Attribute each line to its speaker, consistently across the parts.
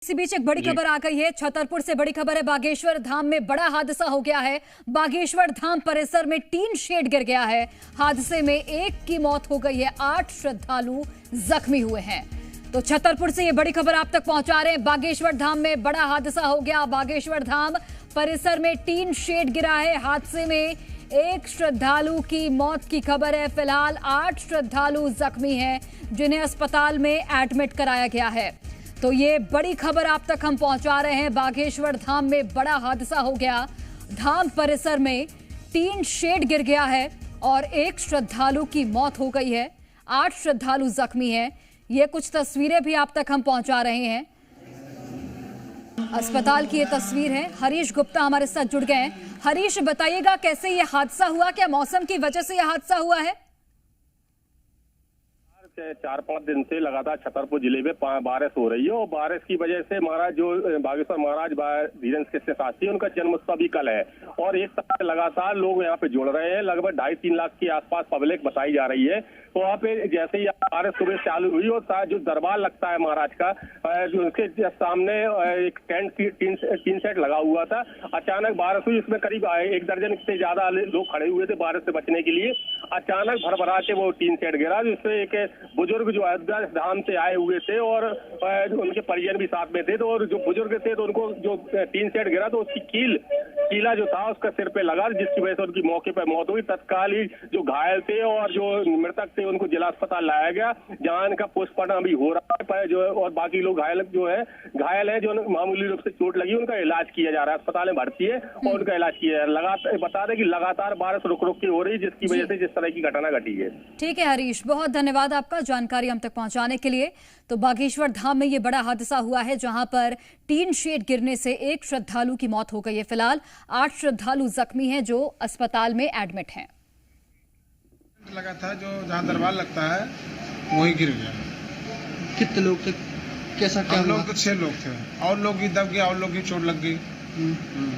Speaker 1: इसी बीच एक बड़ी खबर आ गई है। छतरपुर से बड़ी खबर है। बागेश्वर धाम में बड़ा हादसा हो गया है। बागेश्वर धाम परिसर में टीन शेड गिर गया है। हादसे में एक की मौत हो गई है, 8 श्रद्धालु जख्मी हुए हैं। तो छतरपुर से ये बड़ी खबर आप तक पहुंचा रहे हैं। बागेश्वर धाम में बड़ा हादसा हो गया। बागेश्वर धाम परिसर में टीन शेड गिरा है। हादसे में एक श्रद्धालु की मौत की खबर है। फिलहाल 8 श्रद्धालु जख्मी हैं, जिन्हें अस्पताल में एडमिट कराया गया है। तो ये बड़ी खबर आप तक हम पहुंचा रहे हैं। बागेश्वर धाम में बड़ा हादसा हो गया। धाम परिसर में टीन शेड गिर गया है और एक श्रद्धालु की मौत हो गई है। 8 श्रद्धालु जख्मी हैं। ये कुछ तस्वीरें भी आप तक हम पहुंचा रहे हैं। अस्पताल की ये तस्वीर है। हरीश गुप्ता हमारे साथ जुड़ गए हैं। हरीश, बताइएगा कैसे ये हादसा हुआ? क्या मौसम की वजह से यह हादसा हुआ है?
Speaker 2: 4-5 दिन से लगातार छतरपुर जिले में बारिश हो रही है और बारिश की वजह से महाराज जो बागेश्वर महाराज धीरेन्द्र के साथी है, उनका जन्मोत्सव भी कल है और एक सप्ताह से लगातार लोग यहाँ पे जुड़ रहे हैं। लगभग 2.5-3 लाख के आसपास पब्लिक बताई जा रही है। तो वहाँ पे जैसे ही बारिश सुबह चालू हुई और जो दरबार लगता है महाराज का, जो उसके सामने एक टेंट टीन सेट लगा हुआ था, अचानक बारिश हुई। इसमें करीब 1 दर्जन से ज्यादा लोग खड़े हुए थे बारिश से बचने के लिए। अचानक भरभरा के वो टीन सेट गिरा, जिससे एक बुजुर्ग जो अयोध्या धाम से आए हुए थे और उनके परिजन भी साथ में थे। तो और जो बुजुर्ग थे तो उनको जो टीन सेट गिरा तो उसकी कीला जो था उसका सिर पे लगा, जिसकी वजह से उनकी मौके पर मौत हुई। तत्काल ही जो घायल थे और जो मृतक थे उनको जिला अस्पताल लाया गया, जहां इनका पोस्टमार्टम अभी हो रहा है। जो और बाकी लोग घायल है जो मामूली रूप से चोट लगी, उनका इलाज किया जा रहा है। अस्पताल में भर्ती है और उनका इलाज किया जा रहा है। लगातार बता दें कि लगातार बारिश रुक रुक के हो रही है, जिसकी वजह से जिस तरह की घटना घटी है।
Speaker 1: ठीक है हरीश, बहुत धन्यवाद आपका जानकारी हम तक पहुंचाने के लिए। तो बागेश्वर धाम में ये बड़ा हादसा हुआ है, जहां पर टीन शेड गिरने से एक श्रद्धालु की मौत हो गई है। फिलहाल 8 श्रद्धालु जख्मी हैं, जो अस्पताल में एडमिट हैं।
Speaker 3: लगा था जो जहाँ दरबार लगता है वहीं गिर गया।
Speaker 4: कितने लोग थे? कैसा क्या?
Speaker 3: हम लोग तो 6 लोग थे और लोग की दब गया और लोग की चोट लग गई।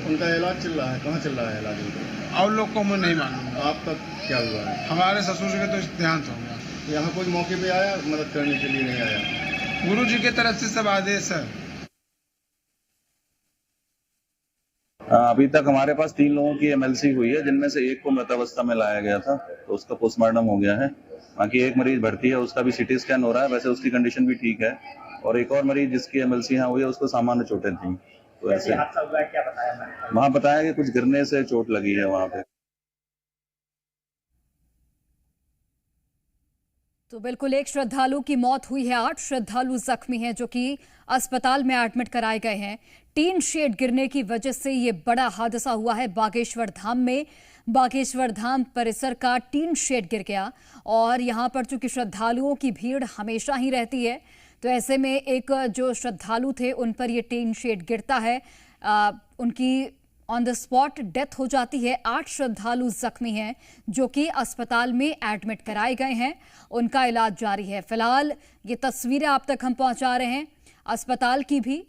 Speaker 5: उनका इलाज चल रहा है। कहाँ चल रहा है इलाज उनका?
Speaker 3: और लोग को मैं नहीं मालूम।
Speaker 5: आपका क्या हुआ है?
Speaker 3: हमारे ससुर जी का तो देहांत हो गया।
Speaker 5: यहाँ कोई मौके पे आया मदद करने के लिए? नहीं आया।
Speaker 3: गुरु जी की तरफ से सब आदेश है।
Speaker 6: अभी तक हमारे पास 3 लोगों की एमएलसी हुई है, जिनमें से एक को मृतावस्था में लाया गया था, तो उसका पोस्टमार्टम हो गया है। बाकी एक मरीज भर्ती है, उसका भी सीटी स्कैन हो रहा है। वैसे उसकी कंडीशन भी ठीक है। और एक और मरीज जिसकी एमएलसी यहाँ हुई है, उसको सामान्य चोटें थी। तो ऐसे वहाँ बताया कि कुछ गिरने से चोट लगी है वहाँ पे।
Speaker 1: तो बिल्कुल एक श्रद्धालु की मौत हुई है, 8 श्रद्धालु जख्मी हैं, जो कि अस्पताल में एडमिट कराए गए हैं। टीन शेड गिरने की वजह से ये बड़ा हादसा हुआ है बागेश्वर धाम में। बागेश्वर धाम परिसर का टीन शेड गिर गया और यहाँ पर चूंकि श्रद्धालुओं की भीड़ हमेशा ही रहती है, तो ऐसे में एक जो श्रद्धालु थे उन पर ये टीन शेड गिरता है। उनकी ऑन द स्पॉट डेथ हो जाती है। 8 श्रद्धालु जख्मी हैं, जो कि अस्पताल में एडमिट कराए गए हैं। उनका इलाज जारी है। फिलहाल ये तस्वीरें आप तक हम पहुंचा रहे हैं अस्पताल की भी।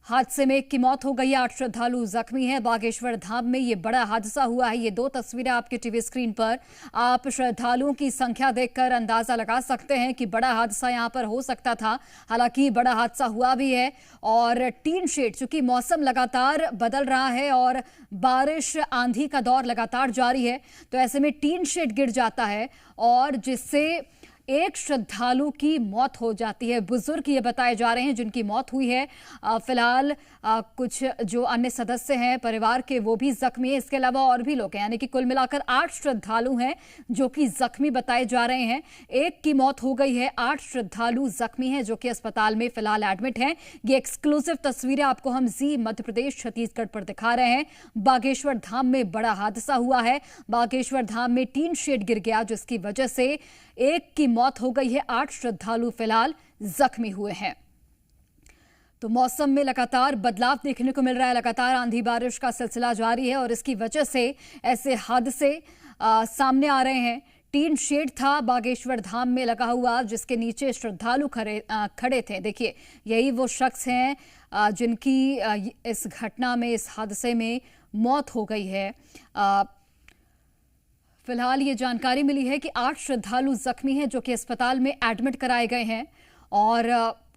Speaker 1: हादसे में एक की मौत हो गई है, 8 श्रद्धालु जख्मी हैं। बागेश्वर धाम में ये बड़ा हादसा हुआ है। ये 2 तस्वीरें आपके टीवी स्क्रीन पर। आप श्रद्धालुओं की संख्या देखकर अंदाजा लगा सकते हैं कि बड़ा हादसा यहाँ पर हो सकता था। हालांकि बड़ा हादसा हुआ भी है और टीन शेड, चूंकि मौसम लगातार बदल रहा है और बारिश आंधी का दौर लगातार जारी है, तो ऐसे में टीन शेड गिर जाता है और जिससे एक श्रद्धालु की मौत हो जाती है। बुजुर्ग ये बताए जा रहे हैं जिनकी मौत हुई है। फिलहाल कुछ जो अन्य सदस्य हैं परिवार के, वो भी जख्मी हैं। इसके अलावा और भी लोग हैं, यानी कि कुल मिलाकर 8 श्रद्धालु हैं जो कि जख्मी बताए जा रहे हैं। एक की मौत हो गई है, 8 श्रद्धालु जख्मी हैं, जो कि अस्पताल में फिलहाल एडमिट हैं। ये एक्सक्लूसिव तस्वीरें आपको हम जी मध्य प्रदेश छत्तीसगढ़ पर दिखा रहे हैं। बागेश्वर धाम में बड़ा हादसा हुआ है। बागेश्वर धाम में टीन शेड गिर गया, जिसकी वजह से एक की मौत हो गई है। 8 श्रद्धालु फिलहाल जख्मी हुए हैं। तो मौसम में लगातार बदलाव देखने को मिल रहा है। लगातार आंधी बारिश का सिलसिला जारी है और इसकी वजह से ऐसे हादसे सामने आ रहे हैं। टीन शेड था बागेश्वर धाम में लगा हुआ, जिसके नीचे श्रद्धालु खड़े थे। देखिए, यही वो शख्स हैं जिनकी इस घटना में, इस हादसे में मौत हो गई है। फिलहाल ये जानकारी मिली है कि 8 श्रद्धालु जख्मी हैं, जो कि अस्पताल में एडमिट कराए गए हैं और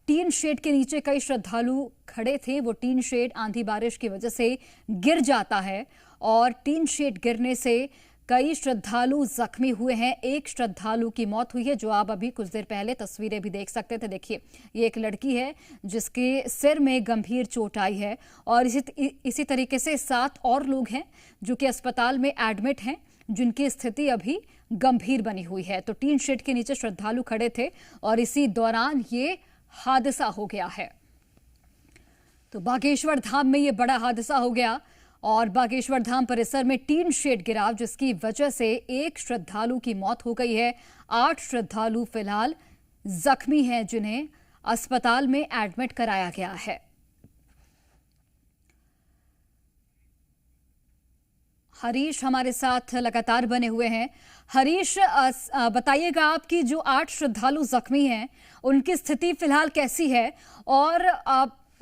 Speaker 1: टीन शेड के नीचे कई श्रद्धालु खड़े थे। वो टीन शेड आंधी बारिश की वजह से गिर जाता है और टीन शेड गिरने से कई श्रद्धालु जख्मी हुए हैं। एक श्रद्धालु की मौत हुई है, जो आप अभी कुछ देर पहले तस्वीरें भी देख सकते थे। देखिए, ये एक लड़की है जिसके सिर में गंभीर चोट आई है और इसी तरीके से 7 और लोग हैं जो कि अस्पताल में एडमिट हैं, जिनकी स्थिति अभी गंभीर बनी हुई है। तो टीन शेड के नीचे श्रद्धालु खड़े थे और इसी दौरान ये हादसा हो गया है। तो बागेश्वर धाम में ये बड़ा हादसा हो गया और बागेश्वर धाम परिसर में टीन शेड गिरा, जिसकी वजह से एक श्रद्धालु की मौत हो गई है। 8 श्रद्धालु फिलहाल जख्मी हैं, जिन्हें अस्पताल में एडमिट कराया गया है। हरीश हमारे साथ लगातार बने हुए हैं। हरीश, बताइएगा आपकी जो 8 श्रद्धालु जख्मी हैं उनकी स्थिति फिलहाल कैसी है और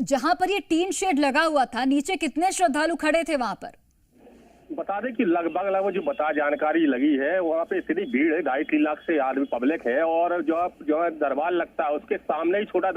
Speaker 1: जहां पर ये टीन शेड लगा हुआ था नीचे कितने श्रद्धालु खड़े थे वहां पर?
Speaker 2: बता दें कि लगभग जो जानकारी लगी है वहाँ पे इतनी भीड़ है, 2.5-3 लाख से आदमी पब्लिक है और जो दरबार लगता है उसके सामने ही छोटा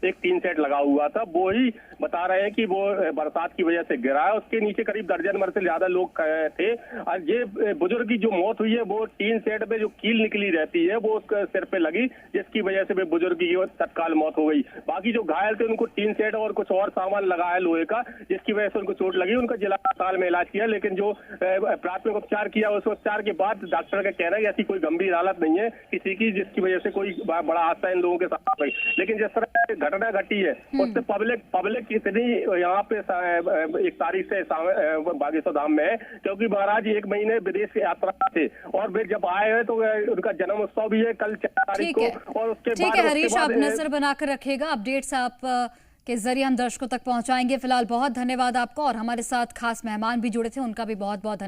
Speaker 2: एक टीन सेट लगा हुआ था। वो ही बता रहे हैं कि वो बरसात की वजह से गिरा है। उसके नीचे करीब दर्जन भर से ज्यादा लोग थे और ये बुजुर्ग की जो मौत हुई है वो टीन सेट पे जो कील निकली रहती है वो उसके सिर पे लगी, जिसकी वजह से बुजुर्ग की तत्काल मौत हो गई। बाकी जो घायल थे उनको टीन सेट और कुछ और सामान लगा है लोहे का, जिसकी वजह से उनको चोट लगी। उनका जिला अस्पताल में इलाज किया, लेकिन जो प्राथमिक उपचार किया उस उपचार के बाद डॉक्टर का कहना है कि ऐसी कोई गंभीर हालत नहीं है किसी की, जिसकी वजह से कोई बड़ा हादसा इन लोगों के साथ हुई। लेकिन जिस तरह घटना घटी है उससे पब्लिक इतनी यहाँ पे 1 तारीख से बागेश्वर धाम में है, क्योंकि महाराज 1 महीने विदेश की यात्रा थे और फिर जब आए हैं तो उनका जन्म उत्सव भी है कल 4 तारीख को। और उसके
Speaker 1: ठीक है हरीश, आप नजर बनाकर रखिएगा। अपडेट्स आप के जरिए हम दर्शकों तक पहुंचाएंगे। फिलहाल बहुत धन्यवाद आपको और हमारे साथ खास मेहमान भी जुड़े थे, उनका भी बहुत बहुत